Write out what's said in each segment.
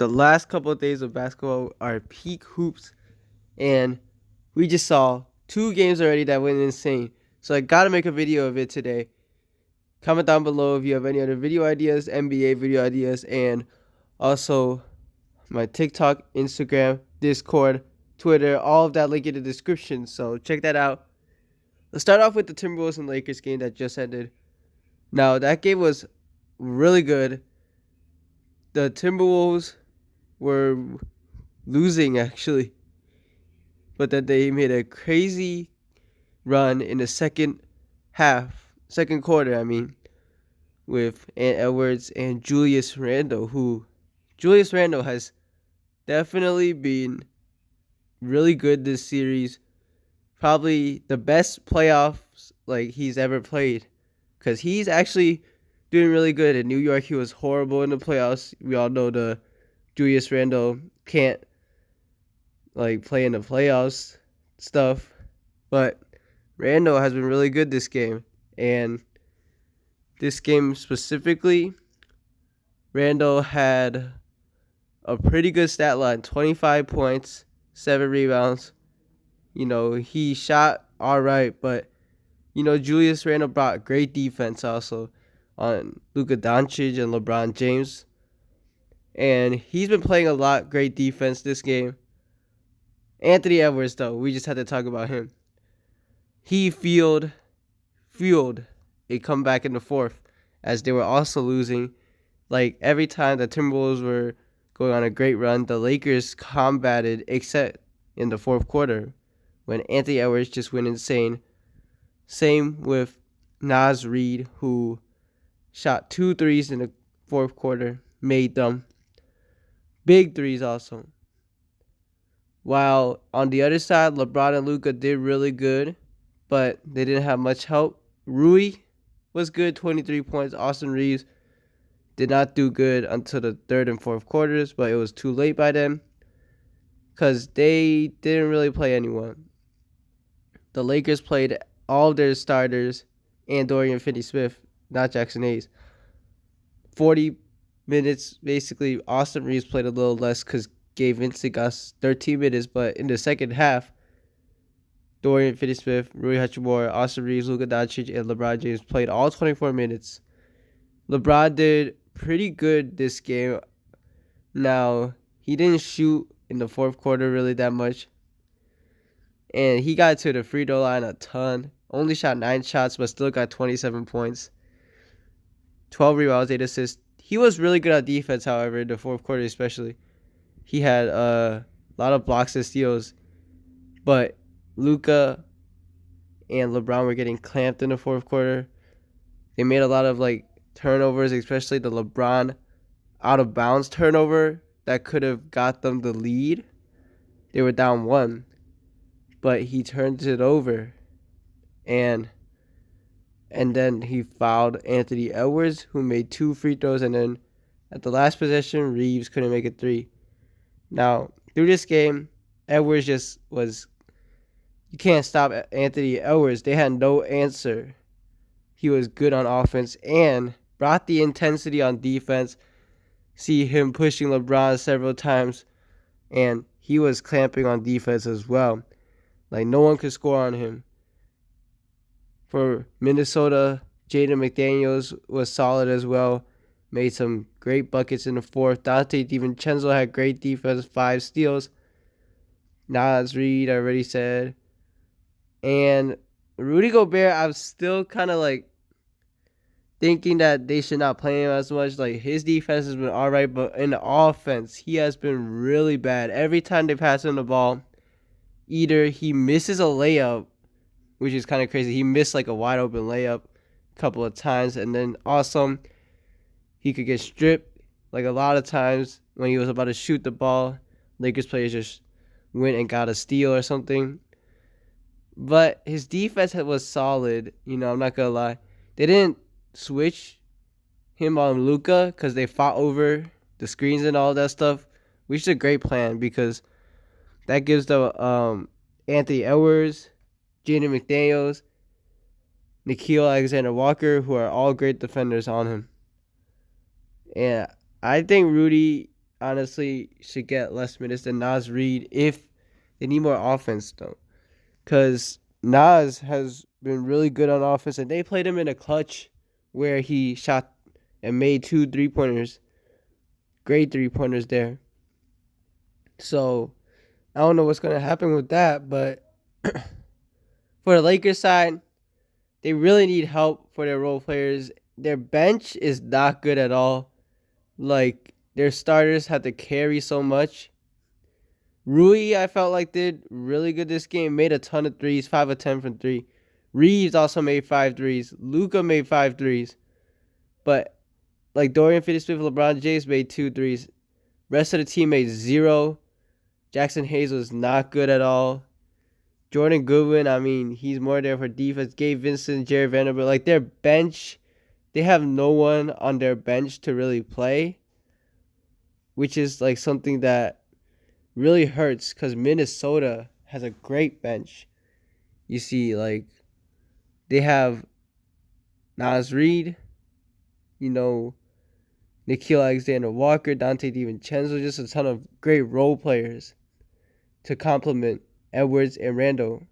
the last couple of days of basketball are peak hoops, and we just saw 2 games already that went insane. So I gotta make a video of it today. Comment down below if you have any other video ideas, NBA video ideas, and also my TikTok, Instagram, Discord, Twitter, all of that link in the description. So check that out. Let's start off with the Timberwolves and Lakers game that just ended. Now, that game was really good. The Timberwolves were losing, actually, but then they made a crazy run in the second quarter, with Ant Edwards and Julius Randle, Julius Randle has definitely been really good this series. Probably the best playoffs he's ever played, because he's actually doing really good. In New York, he was horrible in the playoffs. We all know the Julius Randle can't play in the playoffs stuff, but Randle has been really good this game. And this game specifically, Randle had a pretty good stat line: 25 points, 7 rebounds. He shot all right, but Julius Randle brought great defense also on Luka Doncic and LeBron James. And he's been playing a lot great defense this game. Anthony Edwards, though, we just had to talk about him. He fueled a comeback in the fourth, as they were also losing. Every time the Timberwolves were going on a great run, the Lakers combated, except in the fourth quarter, when Anthony Edwards just went insane. Same with Naz Reid, who shot 2 threes in the fourth quarter, made them. Big threes also. While on the other side, LeBron and Luka did really good, but they didn't have much help. Rui was good, 23 points. Austin Reeves did not do good until the third and fourth quarters, but it was too late by then because they didn't really play anyone. The Lakers played all of their starters and Dorian Finney-Smith, not Jackson Hayes. 40 minutes, basically. Austin Reeves played a little less because Gabe Vincent got 13 minutes, but in the second half, Dorian Finney-Smith, Rui Hachimura, Austin Reeves, Luka Doncic, and LeBron James played all 24 minutes. LeBron did pretty good this game. Now, he didn't shoot in the fourth quarter really that much, and he got to the free throw line a ton. Only shot 9 shots, but still got 27 points. 12 rebounds, 8 assists. He was really good at defense, however, in the fourth quarter especially. He had a lot of blocks and steals, but Luka and LeBron were getting clamped in the fourth quarter. They made a lot of turnovers, especially the LeBron out of bounds turnover that could have got them the lead. They were down 1, but he turned it over, and then he fouled Anthony Edwards, who made 2 free throws, and then at the last possession, Reeves couldn't make a 3. Now, through this game, Edwards just was... You can't stop Anthony Edwards. They had no answer. He was good on offense and brought the intensity on defense. See him pushing LeBron several times, and he was clamping on defense as well. No one could score on him. For Minnesota, Jaden McDaniels was solid as well. Made some great buckets in the fourth. Dante DiVincenzo had great defense, 5 steals. Naz Reid, I already said. And Rudy Gobert, I'm still kind of thinking that they should not play him as much. His defense has been alright, but in the offense, he has been really bad. Every time they pass him the ball, either he misses a layup, which is kind of crazy. He missed a wide open layup a couple of times, and then also he could get stripped a lot of times when he was about to shoot the ball. Lakers players just went and got a steal or something. But his defense was solid. I'm not going to lie. They didn't switch him on Luka because they fought over the screens and all that stuff, which is a great plan because that gives the Anthony Edwards, Jaden McDaniels, Nickeil Alexander-Walker, who are all great defenders on him. And I think Rudy, honestly should get less minutes than Nas Reed if they need more offense, though. Because Nas has been really good on offense, and they played him in a clutch where he shot and made 2 3-pointers. Great 3-pointers there. So I don't know what's going to happen with that, but for the Lakers side, they really need help for their role players. Their bench is not good at all. Like, their starters have to carry so much. Rui, I felt like, did really good this game. Made a ton of threes, 5 of 10 from 3. Reeves also made 5 threes. Luka made 5 threes. But, like, Dorian Finney-Smith, LeBron James made 2 threes. Rest of the team made 0. Jackson Hayes was not good at all. Jordan Goodwin, I mean, he's more there for defense. Gabe Vincent, Jared Vanderbilt. Like, their bench, they have no one on their bench to really play, which is, like, something that really hurts because Minnesota has a great bench. You see, like, they have Nas Reed, Nikhil Alexander-Walker, Dante DiVincenzo, just a ton of great role players to complement Edwards and Randall.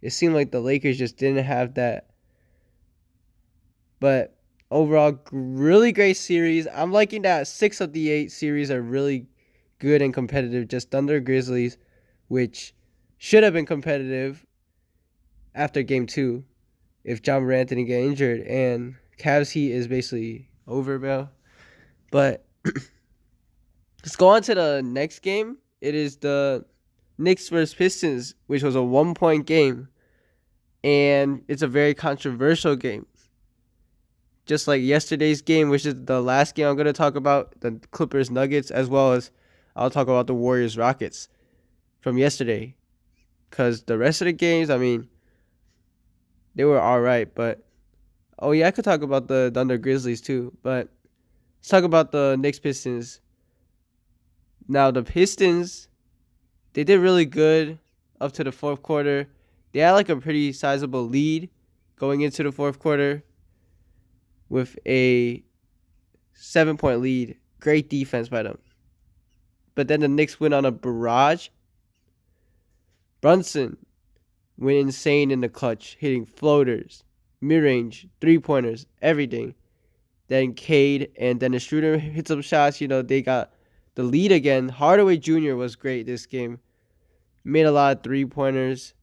It seemed like the Lakers just didn't have that. But overall, really great series. I'm liking that 6 of the 8 series are really good and competitive. Just Thunder Grizzlies, which should have been competitive after game 2 if John Morant didn't get injured. And Cavs Heat is basically over, bro. But let's go on to the next game. It is the Knicks versus Pistons, which was a 1-point game. And it's a very controversial game. Just like yesterday's game, which is the last game I'm going to talk about, the Clippers Nuggets, as well as I'll talk about the Warriors Rockets from yesterday. Because the rest of the games, I mean, they were all right. But, oh yeah, I could talk about the Thunder Grizzlies too. But let's talk about the Knicks Pistons. Now, the Pistons, they did really good up to the fourth quarter. They had like a pretty sizable lead going into the fourth quarter with a 7-point lead. Great defense by them. But then the Knicks went on a barrage. Brunson went insane in the clutch, hitting floaters, mid-range, 3-pointers, everything. Then Cade and Dennis Schroeder hit some shots. They got the lead again. Hardaway Jr. was great this game. Made a lot of 3-pointers.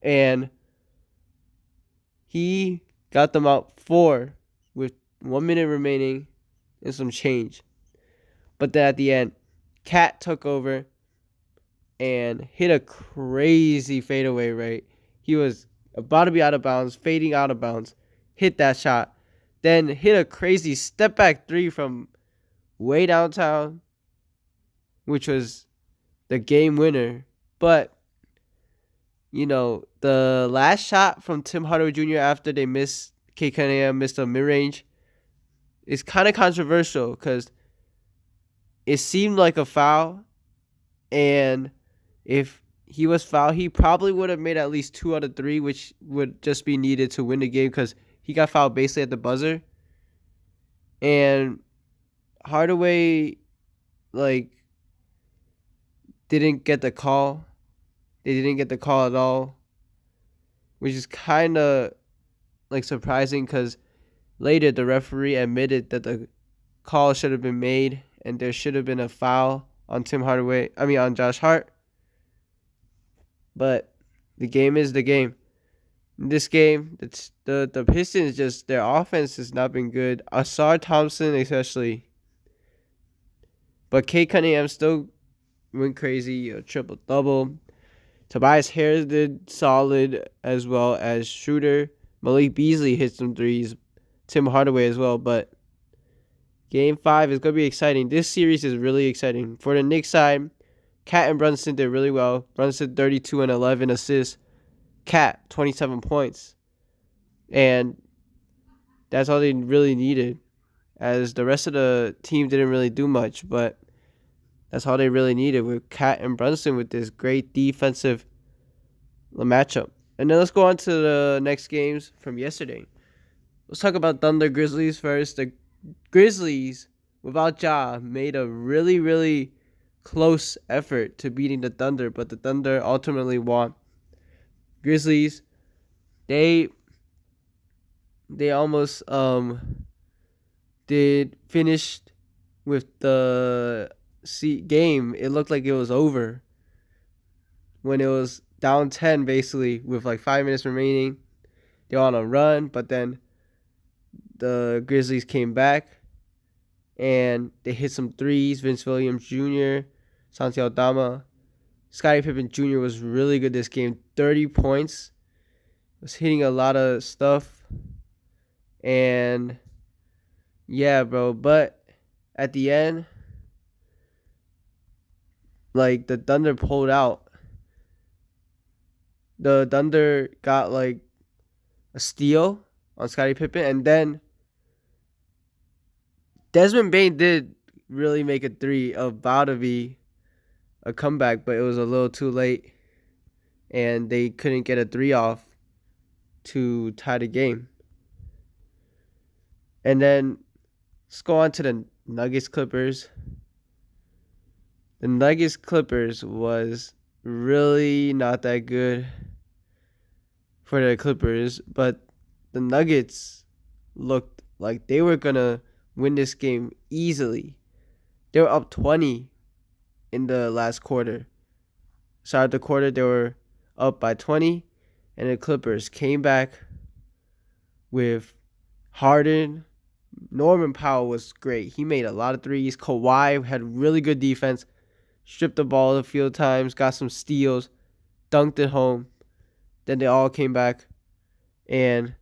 And he got them out 4 with 1 minute remaining and some change. But then at the end, Cat took over and hit a crazy fadeaway, right? He was about to be out of bounds, fading out of bounds, hit that shot, then hit a crazy step-back 3 from way downtown, which was the game winner. But, the last shot from Tim Hardaway Jr. after they missed, Kate Cunningham missed a mid-range, is kind of controversial because it seemed like a foul, and if he was fouled, he probably would have made at least 2 out of 3, which would just be needed to win the game because he got fouled basically at the buzzer. And Hardaway, didn't get the call. They didn't get the call at all, which is kind of, surprising because later the referee admitted that the call should have been made and there should have been a foul on on Josh Hart. But the game is the game. In this game, it's the Pistons, just their offense has not been good. Asar Thompson especially. But Kate Cunningham still went crazy, a triple-double. Tobias Harris did solid, as well as Schroeder. Malik Beasley hit some threes. Tim Hardaway as well. But Game 5 is going to be exciting. This series is really exciting. For the Knicks side, Cat and Brunson did really well. Brunson 32 and 11 assists. Cat 27 points. And that's all they really needed, as the rest of the team didn't really do much. But that's all they really needed with Cat and Brunson with this great defensive matchup. And then let's go on to the next games from yesterday. Let's talk about Thunder Grizzlies first. The Grizzlies without Ja, made a really, really close effort to beating the Thunder, but the Thunder ultimately won. Grizzlies, they almost did finished with the game. It looked like it was over when it was down 10 basically with like 5 minutes remaining. They were on a run, but then the Grizzlies came back and they hit some threes. Vince Williams Jr., Santi Aldama, Scottie Pippen Jr. was really good this game. 30 points. Was hitting a lot of stuff. And yeah, bro. But at the end, like the Thunder pulled out. The Thunder got like a steal on Scottie Pippen, and then Desmond Bane did really make a three about to be a comeback, but it was a little too late, and they couldn't get a three off to tie the game. And then let's go on to the Nuggets Clippers. The Nuggets Clippers was really not that good for the Clippers, but the Nuggets looked like they were going to win this game easily. They were up 20 in the last quarter. Started the quarter, they were up by 20, and the Clippers came back with Harden. Norman Powell was great. He made a lot of threes. Kawhi had really good defense. Stripped the ball a few times, got some steals, dunked it home. Then they all came back, and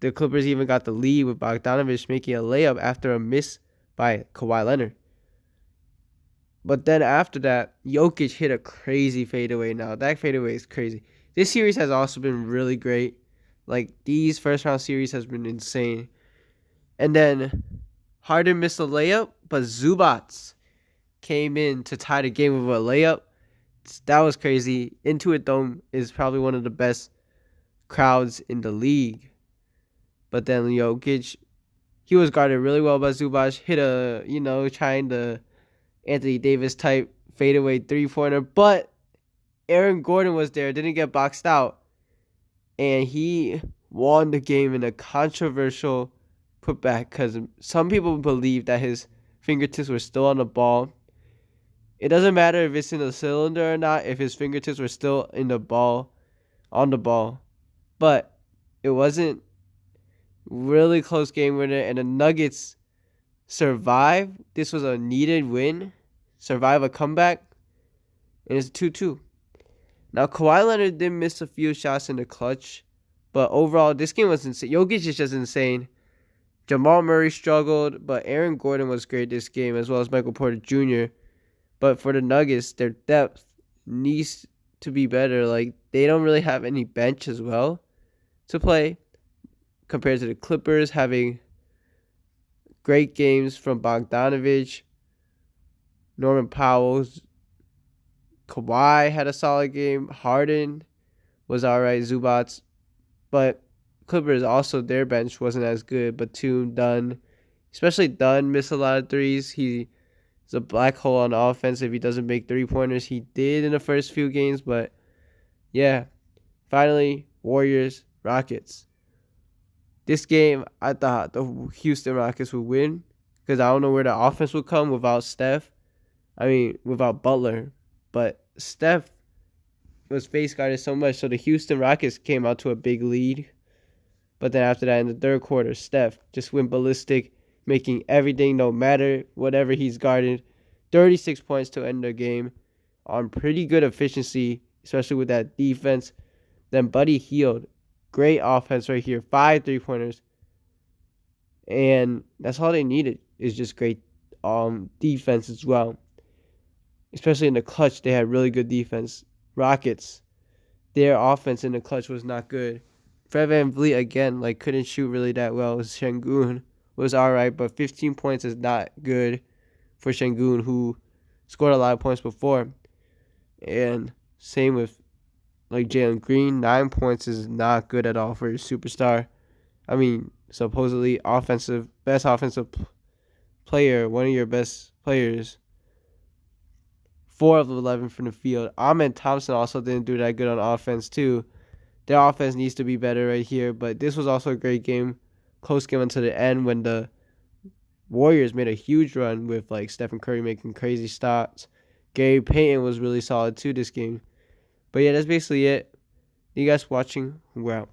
the Clippers even got the lead with Bogdanovich making a layup after a miss by Kawhi Leonard. But then after that, Jokic hit a crazy fadeaway now. That fadeaway is crazy. This series has also been really great. Like, these first-round series has been insane. And then Harden missed a layup, but Zubac came in to tie the game with a layup. That was crazy. Intuit Dome is probably one of the best crowds in the league. But then Jokic, he was guarded really well by Zubac. Hit a, trying the Anthony Davis type fadeaway three-pointer. But Aaron Gordon was there, didn't get boxed out. And he won the game in a controversial putback because some people believe that his fingertips were still on the ball. It doesn't matter if it's in the cylinder or not, if his fingertips were still on the ball. But it wasn't really close game winner, and the Nuggets survived. This was a needed win. Survive a comeback. And it's 2-2. Now, Kawhi Leonard did miss a few shots in the clutch. But overall, this game was insane. Jokic is just insane. Jamal Murray struggled, but Aaron Gordon was great this game, as well as Michael Porter Jr. But for the Nuggets, their depth needs to be better. Like, they don't really have any bench as well to play compared to the Clippers having great games from Bogdanovich, Norman Powell. Kawhi had a solid game. Harden was all right. Zubac. But Clippers also, their bench wasn't as good. Batum, Dunn, especially Dunn, missed a lot of threes. He's a black hole on offense if he doesn't make three-pointers. He did in the first few games, but yeah. Finally, Warriors, Rockets. This game, I thought the Houston Rockets would win because I don't know where the offense would come without without Butler. But Steph was face guarded so much, so the Houston Rockets came out to a big lead. But then after that, in the third quarter, Steph just went ballistic, making everything, no matter whatever he's guarded. 36 points to end the game on pretty good efficiency, especially with that defense. Then Buddy Hield, great offense right here, 5 3-pointers. And that's all they needed, is just great defense as well. Especially in the clutch, they had really good defense. Rockets, their offense in the clutch was not good. Fred VanVleet, again, couldn't shoot really that well. Şengün was all right, but 15 points is not good for Şengün, who scored a lot of points before. And same with Jalen Green. 9 points is not good at all for your superstar. Supposedly best offensive player, one of your best players, 4 of 11 from the field. Ahmed Thompson also didn't do that good on offense too. Their offense needs to be better right here, but this was also a great game. Close game until the end when the Warriors made a huge run with like Stephen Curry making crazy shots. Gary Payton was really solid too this game. But yeah, that's basically it. You guys watching? We're out.